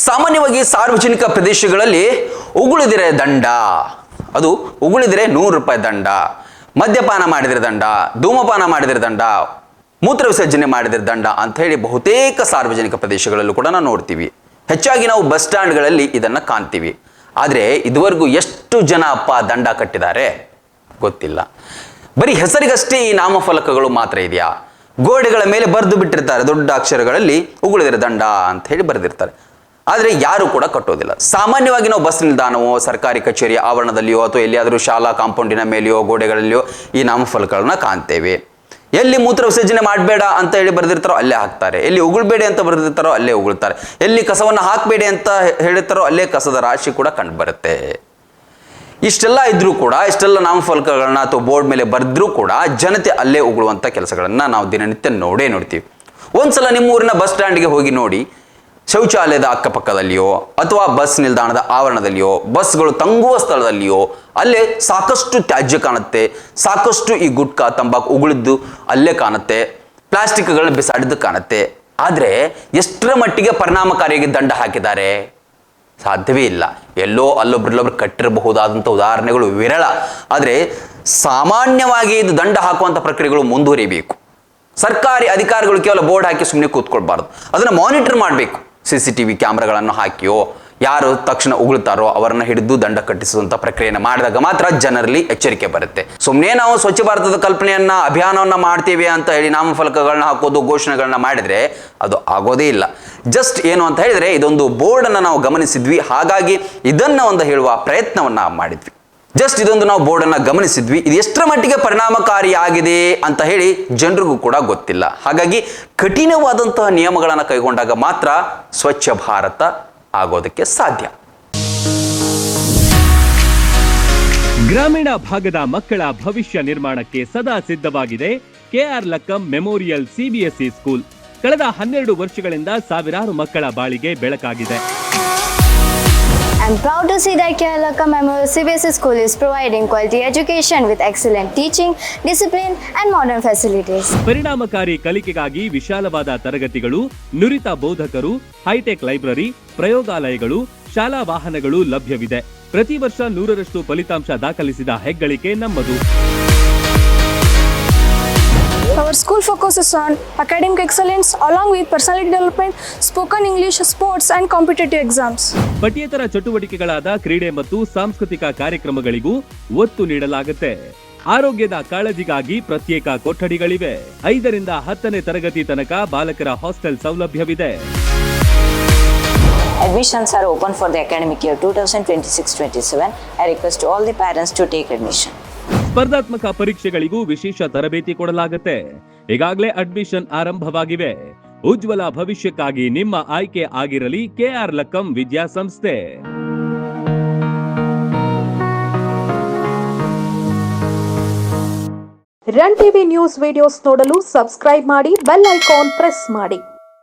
ಸಾಮಾನ್ಯವಾಗಿ ಸಾರ್ವಜನಿಕ ಪ್ರದೇಶಗಳಲ್ಲಿ ಉಗುಳಿದರೆ ದಂಡ, ಅದು ಉಗುಳಿದರೆ 100 ರೂಪಾಯಿ ದಂಡ, ಮದ್ಯಪಾನ ಮಾಡಿದರೆ ದಂಡ, ಧೂಮಪಾನ ಮಾಡಿದರೆ ದಂಡ, ಮೂತ್ರ ವಿಸರ್ಜನೆ ಮಾಡಿದರೆ ದಂಡ ಅಂತ ಹೇಳಿ ಬಹುತೇಕ ಸಾರ್ವಜನಿಕ ಪ್ರದೇಶಗಳಲ್ಲೂ ಕೂಡ ನಾವು ನೋಡ್ತೀವಿ. ಹೆಚ್ಚಾಗಿ ನಾವು ಬಸ್ ಸ್ಟ್ಯಾಂಡ್ಗಳಲ್ಲಿ ಇದನ್ನು ಕಾಣ್ತೀವಿ. ಆದರೆ ಇದುವರೆಗೂ ಎಷ್ಟು ಜನ ದಂಡ ಕಟ್ಟಿದ್ದಾರೆ ಗೊತ್ತಿಲ್ಲ. ಬರೀ ಹೆಸರಿಗಷ್ಟೇ ಈ ನಾಮಫಲಕಗಳು ಮಾತ್ರ ಇದೆಯಾ? ಗೋಡೆಗಳ ಮೇಲೆ ಬರೆದು ಬಿಟ್ಟಿರ್ತಾರೆ ದೊಡ್ಡ ಅಕ್ಷರಗಳಲ್ಲಿ ಉಗುಳಿದರೆ ದಂಡ ಅಂತ ಹೇಳಿ ಬರೆದಿರ್ತಾರೆ. ಆದರೆ ಯಾರು ಕೂಡ ಕಟ್ಟೋದಿಲ್ಲ. ಸಾಮಾನ್ಯವಾಗಿ ನಾವು ಬಸ್ ನಿಲ್ದಾಣವೋ ಸರ್ಕಾರಿ ಕಚೇರಿ ಆವರಣದಲ್ಲಿಯೋ ಅಥವಾ ಎಲ್ಲಿಯಾದರೂ ಶಾಲಾ ಕಾಂಪೌಂಡಿನ ಮೇಲೆಯೋ ಗೋಡೆಗಳಲ್ಲಿಯೋ ಈ ನಾಮಫಲಕಗಳನ್ನ ಕಾಣ್ತೇವೆ. ಎಲ್ಲಿ ಮೂತ್ರ ವಿಸರ್ಜನೆ ಮಾಡಬೇಡ ಅಂತ ಹೇಳಿ ಬರೆದಿರ್ತಾರೋ ಅಲ್ಲೇ ಹಾಕ್ತಾರೆ, ಎಲ್ಲಿ ಉಗುಳ್ಬೇಡಿ ಅಂತ ಬರೆದಿರ್ತಾರೋ ಅಲ್ಲೇ ಉಗುಳ್ತಾರೆ, ಎಲ್ಲಿ ಕಸವನ್ನು ಹಾಕಬೇಡಿ ಅಂತ ಹೇಳಿರ್ತಾರೋ ಅಲ್ಲೇ ಕಸದ ರಾಶಿ ಕೂಡ ಕಂಡು ಬರುತ್ತೆ. ಇಷ್ಟೆಲ್ಲ ಇದ್ರೂ ಕೂಡ, ಇಷ್ಟೆಲ್ಲ ನಾಮಫಲಕಗಳನ್ನ ಅಥವಾ ಬೋರ್ಡ್ ಮೇಲೆ ಬರೆದ್ರೂ ಕೂಡ ಜನತೆ ಅಲ್ಲೇ ಉಗುಳುವಂಥ ಕೆಲಸಗಳನ್ನ ನಾವು ದಿನನಿತ್ಯ ನೋಡ್ತೀವಿ. ಒಂದ್ಸಲ ನಿಮ್ಮೂರಿನ ಬಸ್ ಸ್ಟ್ಯಾಂಡ್ಗೆ ಹೋಗಿ ನೋಡಿ, ಶೌಚಾಲಯದ ಅಕ್ಕಪಕ್ಕದಲ್ಲಿಯೋ ಅಥವಾ ಬಸ್ ನಿಲ್ದಾಣದ ಆವರಣದಲ್ಲಿಯೋ, ಬಸ್ಗಳು ತಂಗುವ ಸ್ಥಳದಲ್ಲಿಯೋ ಅಲ್ಲೇ ಸಾಕಷ್ಟು ತ್ಯಾಜ್ಯ ಕಾಣುತ್ತೆ, ಸಾಕಷ್ಟು ಈ ಗುಟ್ಕಾ ತಂಬಾಕು ಉಗುಳಿದ್ದು ಅಲ್ಲೇ ಕಾಣುತ್ತೆ, ಪ್ಲಾಸ್ಟಿಕ್ಗಳನ್ನ ಬಿಸಾಡಿದ್ದು ಕಾಣುತ್ತೆ. ಆದರೆ ಎಷ್ಟರ ಮಟ್ಟಿಗೆ ಪರಿಣಾಮಕಾರಿಯಾಗಿ ದಂಡ ಹಾಕಿದ್ದಾರೆ? ಸಾಧ್ಯವೇ ಇಲ್ಲ. ಎಲ್ಲೋ ಅಲ್ಲೊಬ್ರು ಕಟ್ಟಿರಬಹುದಾದಂಥ ಉದಾಹರಣೆಗಳು ವಿರಳ. ಆದರೆ ಸಾಮಾನ್ಯವಾಗಿ ಇದು ದಂಡ ಹಾಕುವಂಥ ಪ್ರಕ್ರಿಯೆಗಳು ಮುಂದುವರಿಬೇಕು. ಸರ್ಕಾರಿ ಅಧಿಕಾರಿಗಳು ಕೇವಲ ಬೋರ್ಡ್ ಹಾಕಿ ಸುಮ್ಮನೆ ಕೂತ್ಕೊಳ್ಬಾರ್ದು, ಅದನ್ನು ಮಾನಿಟರ್ ಮಾಡಬೇಕು. CCTV ಕ್ಯಾಮ್ರಾಗಳನ್ನು ಹಾಕಿಯೋ, ಯಾರು ತಕ್ಷಣ ಉಗುಳ್ತಾರೋ ಅವರನ್ನು ಹಿಡಿದು ದಂಡ ಕಟ್ಟಿಸುವಂಥ ಪ್ರಕ್ರಿಯೆಯನ್ನು ಮಾಡಿದಾಗ ಮಾತ್ರ ಜನರಲ್ಲಿ ಎಚ್ಚರಿಕೆ ಬರುತ್ತೆ. ಸುಮ್ಮನೆ ನಾವು ಸ್ವಚ್ಛ ಭಾರತದ ಕಲ್ಪನೆಯನ್ನ ಅಭಿಯಾನವನ್ನು ಮಾಡ್ತೀವಿ ಅಂತ ಹೇಳಿ ನಾಮಫಲಕಗಳನ್ನ ಹಾಕೋದು, ಘೋಷಣೆಗಳನ್ನ ಮಾಡಿದ್ರೆ ಅದು ಆಗೋದೇ ಇಲ್ಲ. ಜಸ್ಟ್ ಏನು ಅಂತ ಹೇಳಿದ್ರೆ ಇದೊಂದು ಬೋರ್ಡನ್ನು ನಾವು ಗಮನಿಸಿದ್ವಿ, ಹಾಗಾಗಿ ಇದನ್ನ ಒಂದು ಹೇಳುವ ಪ್ರಯತ್ನವನ್ನ ಮಾಡಿದ್ವಿ. ಜಸ್ಟ್ ಇದೊಂದು ನಾವು ಬೋರ್ಡನ್ನು ಗಮನಿಸಿದ್ವಿ, ಇದು ಎಷ್ಟರ ಮಟ್ಟಿಗೆ ಪರಿಣಾಮಕಾರಿಯಾಗಿದೆ ಅಂತ ಹೇಳಿ ಜನರಿಗೂ ಕೂಡ ಗೊತ್ತಿಲ್ಲ. ಹಾಗಾಗಿ ಕಠಿಣವಾದಂತಹ ನಿಯಮಗಳನ್ನು ಕೈಗೊಂಡಾಗ ಮಾತ್ರ ಸ್ವಚ್ಛ ಭಾರತ ಆಗೋದಕ್ಕೆ ಸಾಧ್ಯ. ಗ್ರಾಮೀಣ ಭಾಗದ ಮಕ್ಕಳ ಭವಿಷ್ಯ ನಿರ್ಮಾಣಕ್ಕೆ ಸದಾ ಸಿದ್ಧವಾಗಿದೆ K R Lakkam memorial CBSE school. ಕಳೆದ 12 ವರ್ಷಗಳಿಂದ ಸಾವಿರಾರು ಮಕ್ಕಳ ಬಾಳಿಗೆ ಬೆಳಕಾಗಿದೆ. I'm proud to see that KR Lakkam Memorial CBSE School is providing quality education with excellent teaching, discipline and modern facilities. ಪರಿಣಾಮಕಾರಿ ಕಲಿಕೆಗಾಗಿ ವಿಶಾಲವಾದ ತರಗತಿಗಳು, ನುರಿತ ಬೋಧಕರು, ಹೈಟೆಕ್ ಲೈಬ್ರರಿ, ಪ್ರಯೋಗಾಲಯಗಳು, ಶಾಲಾ ವಾಹನಗಳು ಲಭ್ಯವಿದೆ. ಪ್ರತಿ ವರ್ಷ 100ರಷ್ಟು ಫಲಿತಾಂಶ ದಾಖಲಿಸಿದ ಹೆಗ್ಗಳಿಕೆ ನಮ್ಮದು. Our school focuses on academic excellence along with personality development, spoken English, sports and competitive exams. ಪಠ್ಯೇತರ ಚಟುವಟಿಕೆಗಳಾದ ಕ್ರೀಡೆ ಮತ್ತು ಸಾಂಸ್ಕೃತಿಕ ಕಾರ್ಯಕ್ರಮಗಳಿಗೂ ಒತ್ತು ನೀಡಲಾಗುತ್ತೆ. ಆರೋಗ್ಯದ ಕಾಳಜಿಗಾಗಿ ಪ್ರತ್ಯೇಕ ಕೊಠಡಿಗಳಿವೆ. 5ರಿಂದ 10ನೇ ತರಗತಿ ತನಕ ಬಾಲಕರ ಹಾಸ್ಟೆಲ್ ಸೌಲಭ್ಯವಿದೆ. Admissions are open for the academic year 2026-27. I request all the parents to take admission. ಸ್ಪರ್ಧಾತ್ಮಕ ಪರೀಕ್ಷೆಗಳಿಗೂ ವಿಶೇಷ ತರಬೇತಿ ಕೊಡಲಾಗುತ್ತೆ. ಈಗಾಗಲೇ ಅಡ್ಮಿಷನ್ ಆರಂಭವಾಗಿವೆ. ಉಜ್ವಲ ಭವಿಷ್ಯಕ್ಕಾಗಿ ನಿಮ್ಮ ಆಯ್ಕೆ ಆಗಿರಲಿ ಕೆಆರ್ ಲಕ್ಕಂ ವಿದ್ಯಾಸಂಸ್ಥೆ. ರನ್ ಟಿವಿ ನ್ಯೂಸ್ ವಿಡಿಯೋಸ್ ನೋಡಲು ಸಬ್ಸ್ಕ್ರೈಬ್ ಮಾಡಿ, ಬೆಲ್ ಐಕಾನ್ ಪ್ರೆಸ್ ಮಾಡಿ.